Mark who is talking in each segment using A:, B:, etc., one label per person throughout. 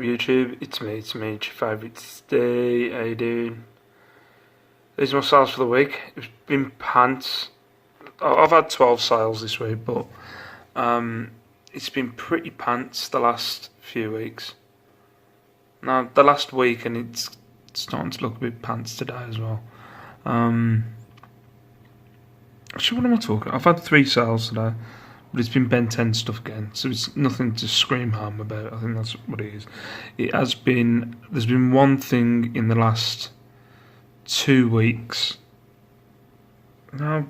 A: YouTube? It's me, it's your favourite Stay. How you doing? These are my sales for the week. It's been pants. I've had 12 sales this week, but it's been pretty pants the last few weeks. Now, the last week, and it's starting to look a bit pants today as well. Actually, what am I talking? I've had 3 sales today, but it's been Ben 10 stuff again, so it's nothing to scream ham about. I think that's what it is. It has been. There's been one thing in the last 2 weeks. No,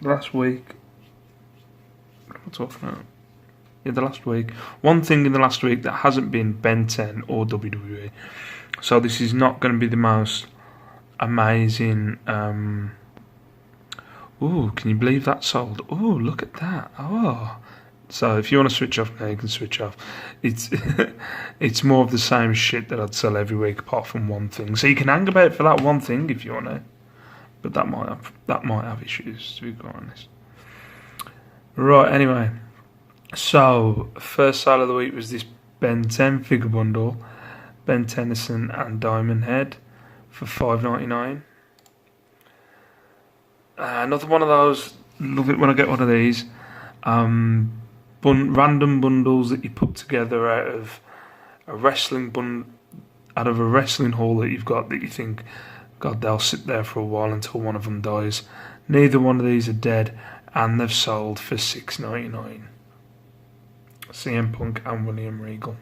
A: last week. What am I talking about? Yeah, the last week. One thing in the last week that hasn't been Ben 10 or WWE. So this is not going to be the most amazing. Ooh, can you believe that sold? Ooh, look at that. Oh. So if you want to switch off now, you can switch off. It's it's more of the same shit that I'd sell every week apart from one thing. So you can hang about for that one thing if you want to. But that might have issues, to be quite honest. Right, anyway. So first sale of the week was this Ben 10 figure bundle. Ben Tennyson and Diamond Head for $5.99. Another one of those. Love it when I get one of these. Random bundles that you put together out of a wrestling hall that you've got that you think, God, they'll sit there for a while until one of them dies. Neither one of these are dead, and they've sold for $6.99. CM Punk and William Regal.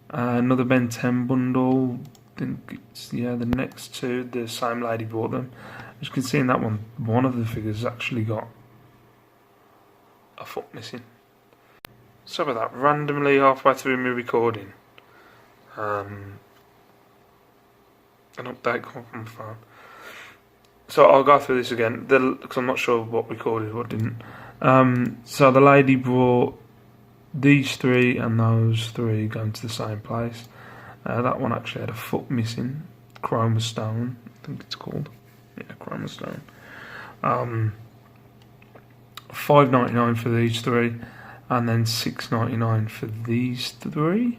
A: Another Ben 10 bundle. I think it's the next two. The same lady bought them. As you can see in that one of the figures actually got a foot missing. So about that, randomly halfway through my recording, an update come up on my phone. So I'll go through this again, because I'm not sure what recorded, what didn't. So the lady brought these 3 and those 3 going to the same place. That one actually had a foot missing. Chroma Stone, I think it's called. Yeah, Chroma Stone. $5.99 for these 3, and then $6.99 for these 3.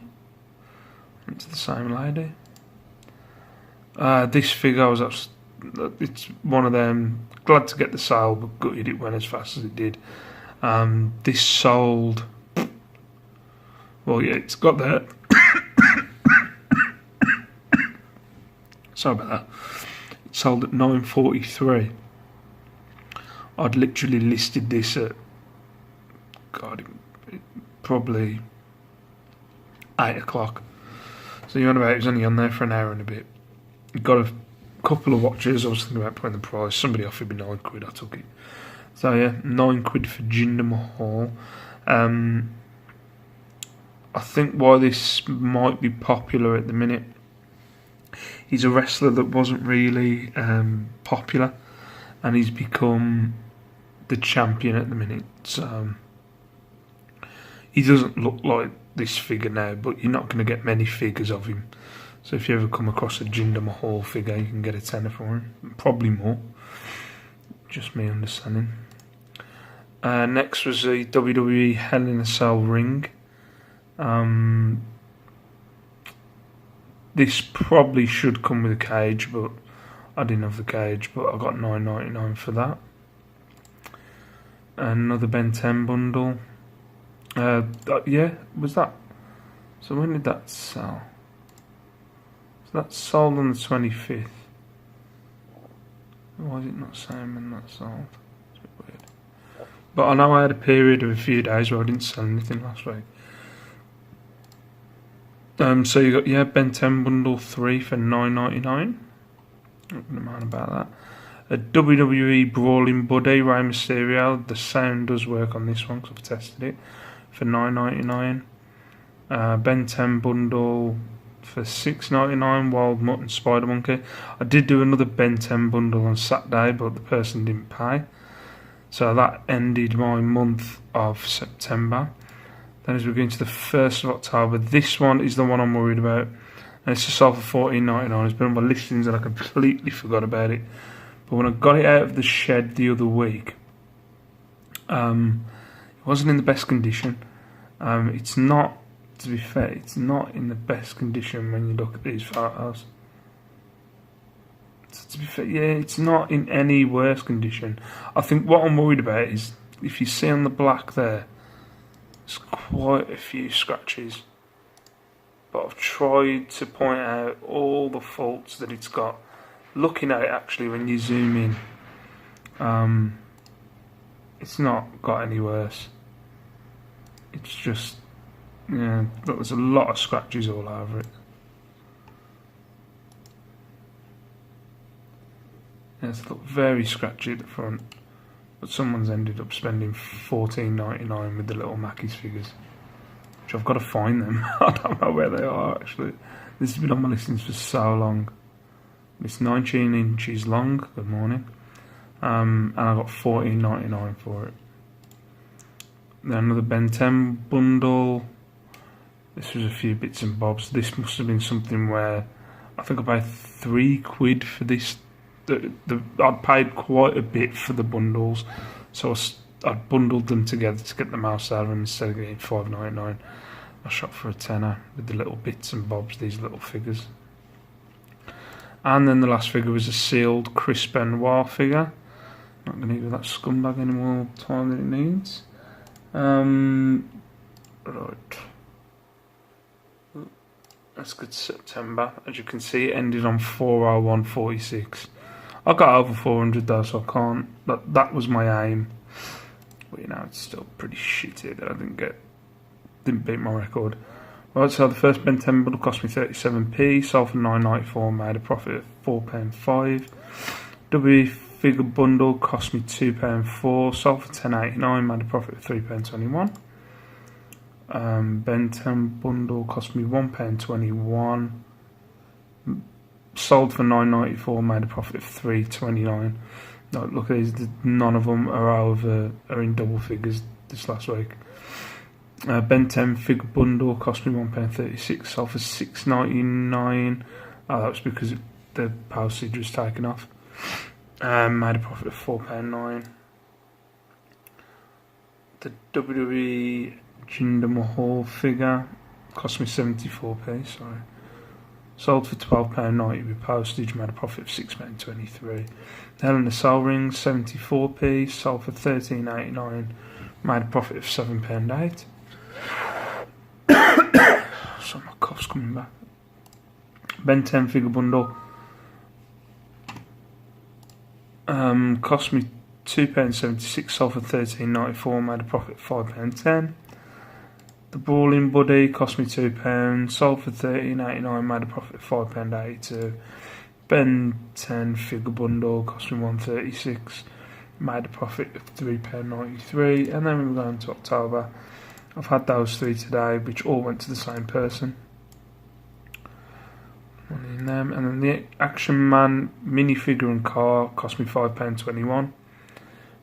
A: It's the same lady. This figure it's one of them. Glad to get the sale, but gutted it went as fast as it did. This sold. Well, yeah, it's got that. Sorry about that. It sold at $9.43. I'd literally listed this at, God, probably 8 o'clock. So you know about it was only on there for an hour and a bit. Got a couple of watches. I was thinking about putting the price. Somebody offered me £9. I took it. So yeah, £9 for Jinder Mahal. I think why this might be popular at the minute. He's a wrestler that wasn't really popular, and he's become the champion at the minute. So he doesn't look like this figure now, but you're not going to get many figures of him. So if you ever come across a Jinder Mahal figure, you can get a tenner for him, probably more. Just me understanding. Next was the WWE Hell in a Cell ring. This probably should come with a cage, but I didn't have the cage, but I got $9.99 for that. Another Ben 10 bundle. Yeah, was that? So when did that sell? So that sold on the 25th. Why is it not saying when that sold? It's a bit weird. But I know I had a period of a few days where I didn't sell anything last week. So you got Ben 10 bundle 3 for $9.99. Not gonna mind about that. A WWE Brawling Buddy Rey Mysterio. The sound does work on this one because I've tested it, for $9.99. Ben 10 bundle for $6.99. Wild Mutt and Spider Monkey. I did do another Ben 10 bundle on Saturday, but the person didn't pay, so that ended my month of September. Then as we're going to the 1st of October, this one is the one I'm worried about. And it's just sold for $14.99. It's been on my listings and I completely forgot about it. But when I got it out of the shed the other week, it wasn't in the best condition. It's not to be fair, it's not in the best condition when you look at these photos. To be fair, yeah, it's not in any worse condition. I think what I'm worried about is if you see on the black there, there's quite a few scratches. But I've tried to point out all the faults that it's got. Looking at it actually when you zoom in, it's not got any worse. It's just, yeah, there's a lot of scratches all over it. Yeah, it's very scratchy at the front, but someone's ended up spending $14.99 with the little Mackey's figures, which I've got to find them. I don't know where they are actually. This has been on my listings for so long. It's 19 inches long. Good morning. And I got $14.99 for it. Then another Ben 10 bundle. This was a few bits and bobs. This must have been something where I think I paid £3 for this. I'd paid quite a bit for the bundles, so I'd bundled them together to get the mouse out of them instead of getting $5.99. I shot for a tenner with the little bits and bobs, these little figures. And then the last figure was a sealed Chris Benoit figure. Not going to give that scumbag any more time than it needs. Right. That's good. September. As you can see, it ended on 401.46. I got over 400 though, so I can't. That was my aim. But you know, it's still pretty shitty that I didn't beat my record. Right, so the first Ben 10 bundle cost me 37p, sold for £9.94, made a profit of £4.05. W figure bundle cost me £2.04, sold for £10.89, made a profit of £3.21. Ben 10 bundle cost me £1.21. Sold for $9.94, made a profit of $3.29. No, look at these, none of them are in double figures this last week. Ben 10 figure bundle cost me £1.36, sold for $6.99. Oh, that was because the postage was taken off. Made a profit of £4.09. The WWE Jinder Mahal figure cost me 74p, sorry. Sold for £12.90 with postage, made a profit of £6.23. Hell in the Cell ring, 74p, sold for £13.89, made a profit of £7.08. So my cough's coming back. Ben 10 figure bundle cost me £2.76, sold for £13.94, made a profit of £5.10. The Brawling Buddy cost me £2, sold for £13.89, made a profit of £5.82. Ben 10 figure bundle cost me £1.36, made a profit of £3.93. And then we go on to October. I've had those three today, which all went to the same person. Money in them. And then the Action Man minifigure and car cost me £5.21,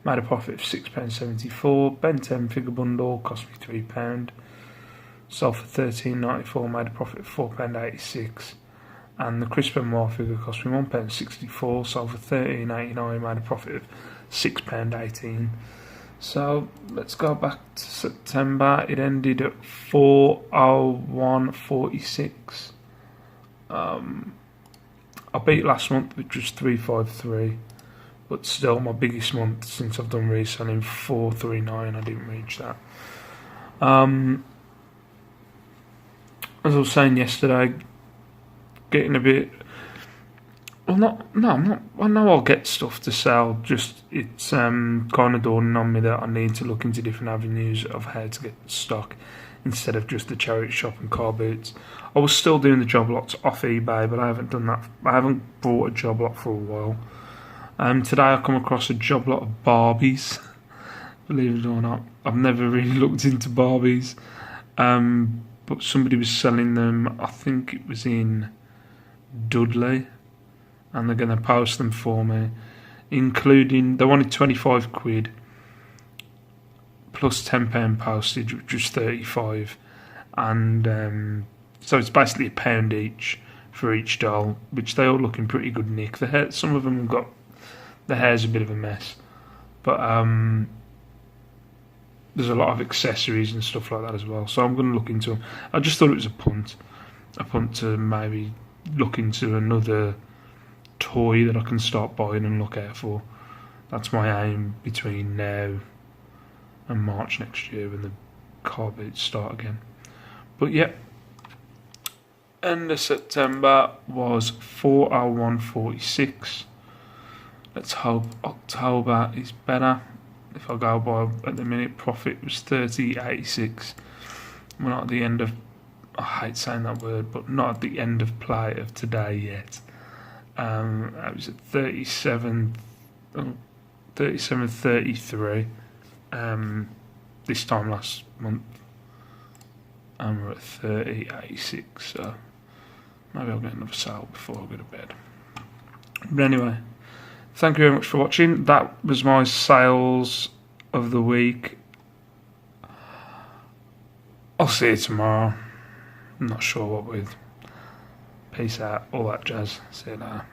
A: made a profit of £6.74. Ben 10 figure bundle cost me £3. Sold for £13.94, made a profit of £4.86. And the Chris Benoit figure cost me £1.64, sold for £13.89, made a profit of £6.18. So let's go back to September. It ended at 401.46. I beat last month, which was 353, but still my biggest month since I've done reselling, 439. I didn't reach that. As I was saying yesterday, getting a bit. Well, I'm not. I know I'll get stuff to sell. Just it's kind of dawning on me that I need to look into different avenues of how to get stock instead of just the charity shop and car boots. I was still doing the job lots off eBay, but I haven't done that. I haven't bought a job lot for a while. Today I come across a job lot of Barbies. Believe it or not, I've never really looked into Barbies. But somebody was selling them, I think it was in Dudley, and they're going to post them for me, including, they wanted £25 plus £10 postage, which was 35, and so it's basically £1 each for each doll, which they all look in pretty good nick. The hair, some of them have got, the hair's a bit of a mess, but there's a lot of accessories and stuff like that as well. So I'm going to look into them. I just thought it was a punt to maybe look into another toy that I can start buying and look out for. That's my aim between now and March next year when the car beats start again. But yeah, end of September was 401.46. Let's hope October is better. If I go by at the minute, profit was 30.86. We're not at the end of, I hate saying that word, but not at the end of play of today yet. I was at 37.33 this time last month, and we're at 30.86. So maybe I'll get another sale before I go to bed. But anyway, thank you very much for watching. That was my sales of the week. I'll see you tomorrow. I'm not sure what with. Peace out, all that jazz. See you later.